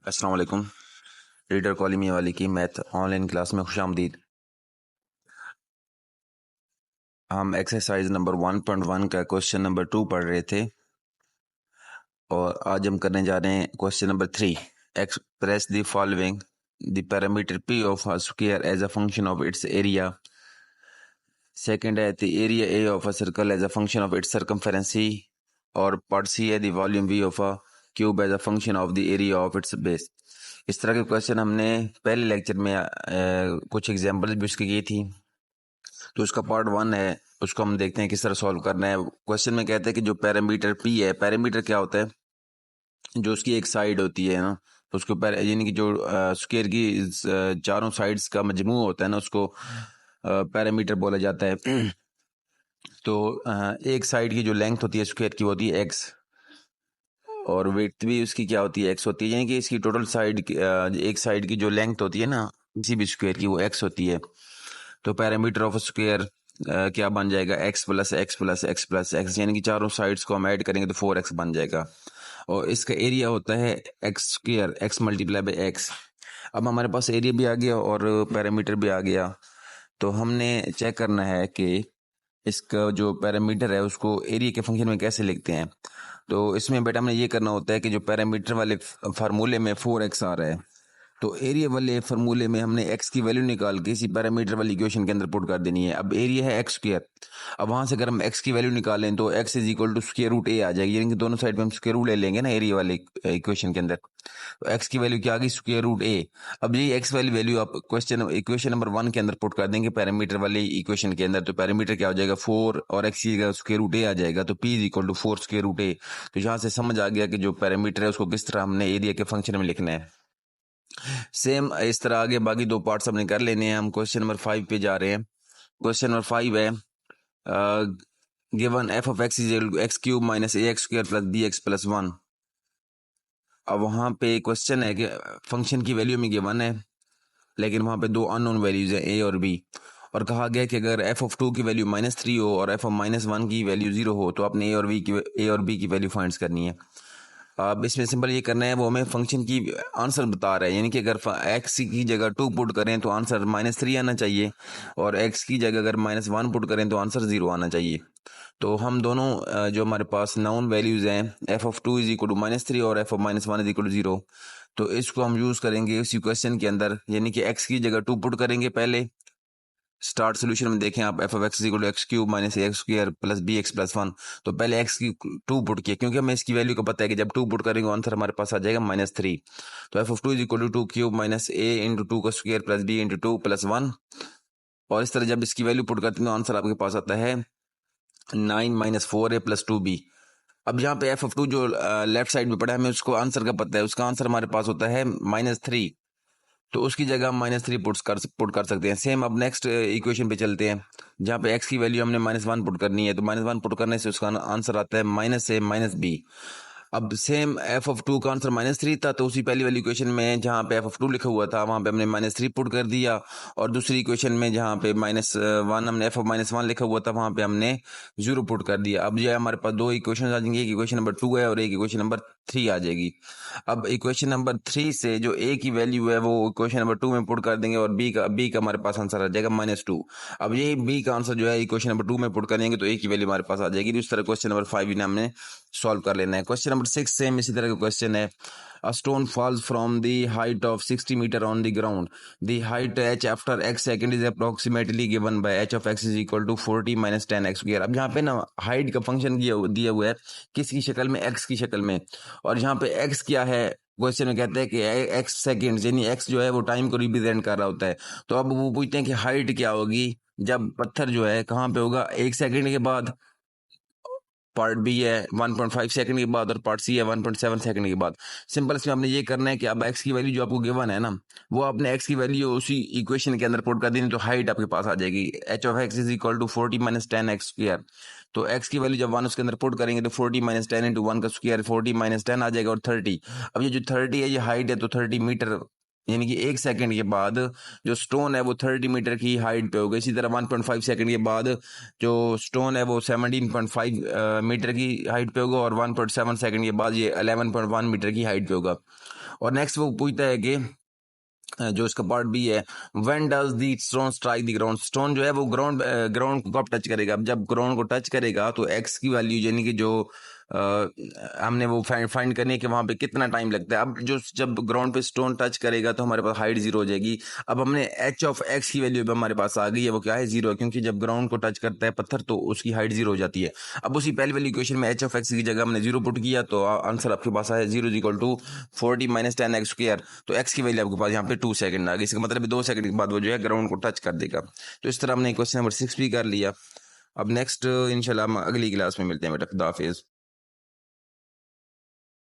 अस्सलाम वालेकुम। रीडर कॉलिमी वाली की मैथ ऑनलाइन क्लास में खुशामदीद। हम एक्सरसाइज नंबर 1.1 का क्वेश्चन नंबर 2 पढ़ रहे थे और आज हम करने जा रहे हैं question number 3। Express the following the parameter P of a square as a function of its area. Second है the area A of a circle as a function of its circumference C. और part C है the volume V of a cube as a function of the area of its base. इस तरह के question हमने पहले lecture में कुछ examples भी उसकी की थी, तो उसका पार्ट 1 है, उसको हम देखते हैं किस तरह सॉल्व करना है। क्वेश्चन में कहते हैं कि जो पैरामीटर पी है, पैरामीटर क्या होता है, जो उसकी एक साइड होती है ना, तो उसको यानी कि जो स्क्वायर की चारों साइड्स का मजमू होता है ना, उसको पैरामीटर बोला जाता है। तो एक साइड की जो लेंथ होती है स्क्वायर की, वो होती है एक्स, और विड्थ भी उसकी क्या होती है, एक्स होती है। यानी कि इसकी टोटल साइड एक साइड की जो लेंथ होती है ना किसी भी स्क्वायर की, वो एक्स होती है। तो पैरामीटर ऑफ स्क्वायर क्या बन जाएगा, x plus x plus x plus x, यानी कि चारों साइड्स को हम ऐड करेंगे तो 4x बन जाएगा। और इसका एरिया होता है x square, x multiply by x. अब हमारे पास एरिया भी आ गया और पैरामीटर भी आ गया, तो हमने चेक करना है कि इसका जो पैरामीटर है उसको एरिया के फंक्शन में कैसे लिखते हैं। तो इसमें बेटा हमने ये करना होता है कि जो पैरामीटर वाले फार्मूले में 4x आ रहा है, तो एरिया वाले फार्मूले में हमने x की वैल्यू निकाल के इसी पैरामीटर वाली इक्वेशन के अंदर पुट कर देनी है। अब एरिया है एक्स स्क्वायर, अब वहां से अगर हम x की वैल्यू निकालें तो x is equal to square root a आ जाएगी, यानी कि दोनों साइड में हम स्क्वायर रूट ले लेंगे ना एरिया वाले इक्वेशन के अंदर। तो x की वैल्यू क्या आ गई, स्क्वायर रूट a। अब यही x वाली वैल्यू आप इक्वेशन नंबर 1 के अंदर पुट कर देंगे पैरामीटर वाले इक्वेशन के अंदर, तो पैरामीटर क्या हो जाएगा 4 और x की जगह स्क्वायर रूट a आ जाएगा, तो p is equal to 4 square root a। तो यहाँ से समझ आ गया कि जो पैरामीटर है उसको किस तरह हमने एरिया के फंक्शन में लिखना है। सेम इस तरह आगे बाकी दो पार्ट्स हमने कर लेने हैं। हम क्वेश्चन नंबर 5 पे जा रहे हैं। क्वेश्चन नंबर 5 है given f of x is x cube minus A x square plus B x plus 1। अब वहां पे क्वेश्चन है कि फंक्शन की वैल्यू में गिवन है, लेकिन वहां पे दो अननोन वैल्यूज है ए और बी, और कहा गया कि अगर एफ ऑफ 2 की वैल्यू -3 हो और एफ ऑफ -1 की वैल्यू 0 हो तो आपने ए और बी की वैल्यू फाइंड करनी है। अब इसमें सिंपल ये करना है, वो हमें फंक्शन की आंसर बता रहा है, यानी कि अगर एक्स की जगह 2 पुट करें तो आंसर -3 आना चाहिए, और एक्स की जगह अगर -1 पुट करें तो आंसर 0 आना चाहिए। तो हम दोनों जो हमारे पास नाउन वैल्यूज हैं, f of 2 is equal to -3 और f of -1 is equal to 0, तो इसको हम यूज करेंगे इस इक्वेशन के अंदर, यानी कि एक्स की जगह 2 पुट करेंगे पहले। स्टार्ट सोल्यूशन में देखें आप, F of X equal to X cube minus A x square plus B x plus 1, तो पहले एक्स की 2 पुट किया, क्योंकि हमें इसकी वैल्यू का पता है कि जब 2 पुट करेंगे आंसर हमारे पास आ जाएगा -3। तो F of 2 is equal to 2 cube minus A into 2 का square plus B into 2 plus 1, और इस तरह जब इसकी वैल्यू पुट करते हैं तो आंसर आपके पास आता है 9 - 4a प्लस 2b। अब यहाँ पे एफ ऑफ 2 जो लेफ्ट साइड में पड़ा है, हमें उसको आंसर का पता है, उसका आंसर हमारे पास होता है -3, तो उसकी जगह हम -3 पुट कर सकते हैं। सेम अब नेक्स्ट इक्वेशन पे चलते हैं, जहाँ पे x की वैल्यू हमने -1 पुट करनी है, तो -1 पुट करने से उसका आंसर आता है -a - b। अब सेम एफ ऑफ 2 का आंसर -3 था, तो उसी पहली वाली इक्वेशन में जहाँ पे एफ ऑफ 2 लिखा हुआ था वहाँ पे हमने -3 पुट कर दिया, और दूसरी इक्वेशन में जहाँ पे -1 हमने एफ ऑफ -1 लिखा हुआ था वहाँ पे हमने 0 पुट कर दिया। अब जो है हमारे पास दो इक्वेशन आ जाएंगी, एक इक्वेशन नंबर 2 है और एक इक्वेशन नंबर 3 आ जाएगी। अब इक्वेशन नंबर 3 से जो a की वैल्यू है वो इक्वेशन नंबर 2 में पुट कर देंगे, और b का हमारे पास आंसर आ जाएगा -2। अब ये b का आंसर जो है इक्वेशन नंबर 2 में पुट करेंगे तो a की वैल्यू हमारे पास आ जाएगी। तो इस तरह क्वेश्चन नंबर 5 ने हमने सॉल्व कर लेना है। क्वेश्चन नंबर 6 सेम इसी तरह का क्वेश्चन है। A stone falls from the height of 60 meter on the ground. The height h after x second is approximately given by h of x is equal to 40 minus 10 x square। अब यहाँ पे ना height का function दिया हुआ है किसकी शक्ल में, x की शक्ल में, और यहाँ पे x क्या है, क्वेश्चन में कहते हैं कि x सेकेंड, यानी x जो है वो टाइम को रिप्रेजेंट कर रहा होता है। तो अब वो पूछते हैं कि हाइट क्या होगी जब पत्थर जो है कहाँ पे होगा, 1 सेकेंड के बाद, पार्ट बी है 1.5 सेकंड के बाद, और पार्ट सी है 1.7 सेकंड के बाद। सिंपल इसमें आपने ये करना है कि अब एक्स की वैल्यू जो आपको गिवन है ना, वो आपने एक्स की वैल्यू उसी इक्वेशन के अंदर पुट कर देनी, तो हाइट आपके पास आ जाएगी H of x is equal to 40 - 10 X square. तो एक्स की वैल्यू जब 1 उसके अंदर पुट करेंगे तो 40 - 10 इंटू 1 का स्क्वायर 40 - 10 आ जाएगा, और 30। अब ये जो 30 है ये हाइट है, तो 30 मीटर यानी कि 1 सेकंड के बाद जो स्टोन है वो 30 मीटर की हाइट पे होगा। इसी तरह 1.5 सेकंड के बाद जो स्टोन है वो 17.5 मीटर की हाइट पे होगा, और 1.7 सेकंड के बाद ये 11.1 मीटर की हाइट पे होगा। और नेक्स्ट वो पूछता है कि जो इसका पार्ट भी है, when does the stone strike the ground, stone जो है वो ग्राउंड को कब टच करेगा। अब जब ग्राउंड को टच करेगा तो एक्स की वैल्यू यानी कि जो हमने वो फाइंड करनी है कि वहां पे कितना टाइम लगता है। अब जो जब ग्राउंड पे स्टोन टच करेगा तो हमारे पास हाइट 0 हो जाएगी। अब हमने एच ऑफ एक्स की वैल्यू हमारे पास आ गई है, वो क्या है 0 है, क्योंकि जब ग्राउंड को टच करता है पत्थर तो उसकी हाइट 0 हो जाती है। अब उसी पहली वाली इक्वेशन में एच ऑफ एक्स की जगह हमने 0 पुट किया तो आंसर आपके पास आया 0 equal to 40 minus 10 X square. तो एक्स की वैल्यू आपके पास यहाँ पे 2 सेकंड आ गई। इसका मतलब 2 सेकंड के बाद वो जो है ग्राउंड को टच कर देगा। तो इस तरह हमने क्वेश्चन नंबर 6 भी कर लिया। अब नेक्स्ट इंशाल्लाह हम अगली क्लास में मिलते हैं बेटा। खुदा हाफिज।